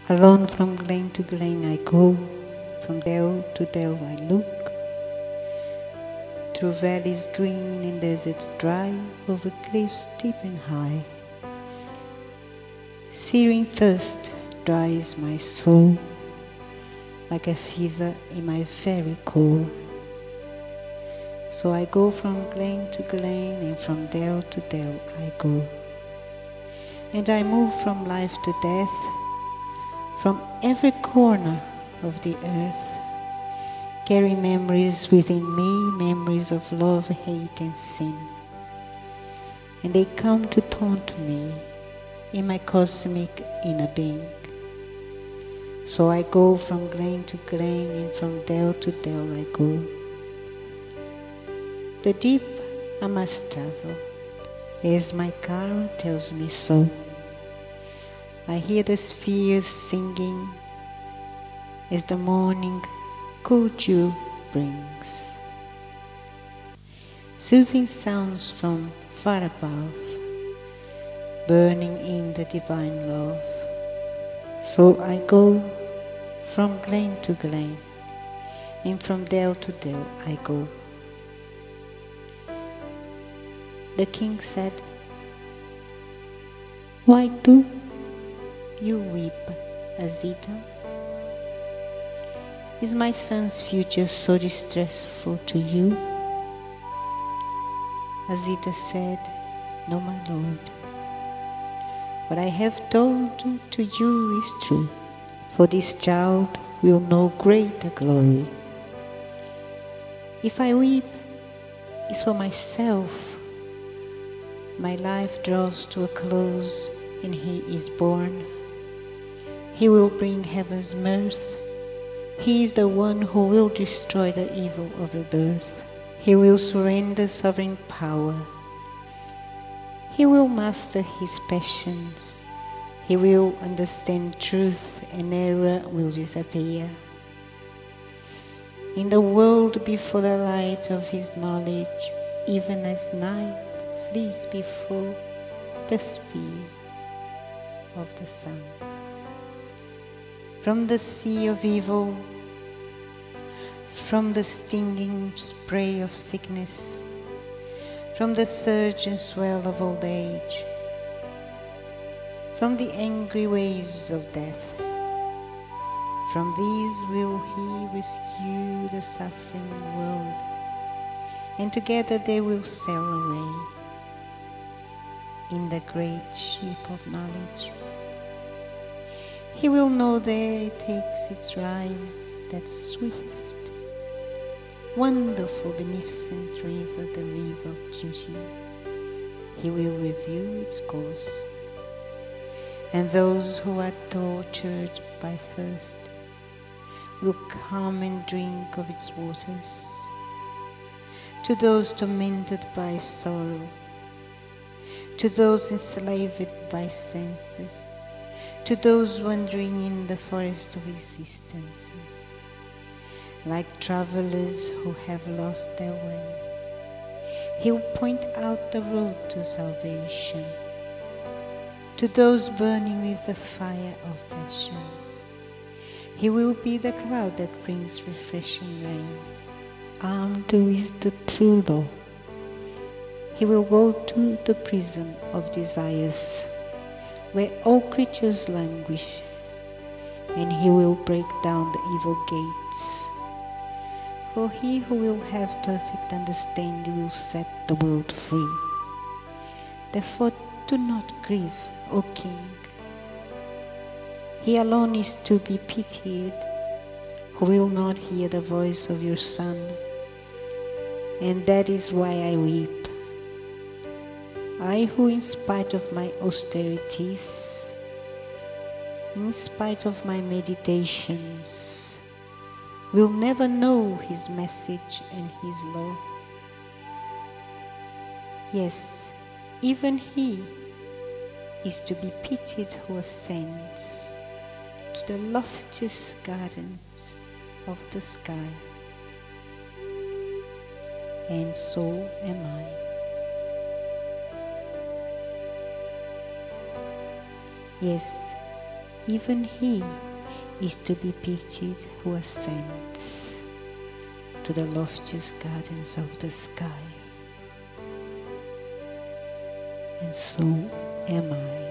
Alone from glen to glen I go, from dell to dell I look, through valleys green and deserts dry, over cliffs steep and high. Searing thirst dries my soul, like a fever in my very core. So I go from glen to glen, and from dell to dell I go. And I move from life to death, from every corner of the earth, carry memories within me, memories of love, hate and sin. And they come to taunt me in my cosmic inner being. So I go from glen to glen, and from dell to dell I go. The deep I must travel, as my car tells me so. I hear the spheres singing as the morning cool dew brings. Soothing sounds from far above, burning in the divine love. So I go from glen to glen, and from dell to dell I go. The king said, "Why do you weep, Azita? Is my son's future so distressful to you?" Azita said, "No, my lord. What I have told to you is true, for this child will know greater glory. If I weep, it's for myself. My life draws to a close, and he is born. He will bring heaven's mirth. He is the one who will destroy the evil of rebirth. He will surrender sovereign power. He will master his passions. He will understand truth, and error will disappear. In the world before the light of his knowledge, even as night flees before the speed of the sun. From the sea of evil, from the stinging spray of sickness, from the surge and swell of old age, from the angry waves of death, from these will he rescue the suffering world, and together they will sail away in the great ship of knowledge. He will know there it takes its rise, that swift, wonderful, beneficent river, the river of duty. He will review its course, and those who are tortured by thirst will come and drink of its waters. To those tormented by sorrow, to those enslaved by senses, to those wandering in the forest of existences, like travelers who have lost their way, he will point out the road to salvation. To those burning with the fire of passion, he will be the cloud that brings refreshing rain. Armed with the true law, he will go to the prison of desires, where all creatures languish, and he will break down the evil gates. For he who will have perfect understanding will set the world free. Therefore do not grieve, O king. He alone is to be pitied, who will not hear the voice of your son, and that is why I weep. I who, in spite of my austerities, in spite of my meditations, will never know his message and his law. Yes, even he is to be pitied who ascends to the loftiest gardens of the sky. And so am I. Yes, even he is to be pitied who ascends to the loftiest gardens of the sky. And so am I.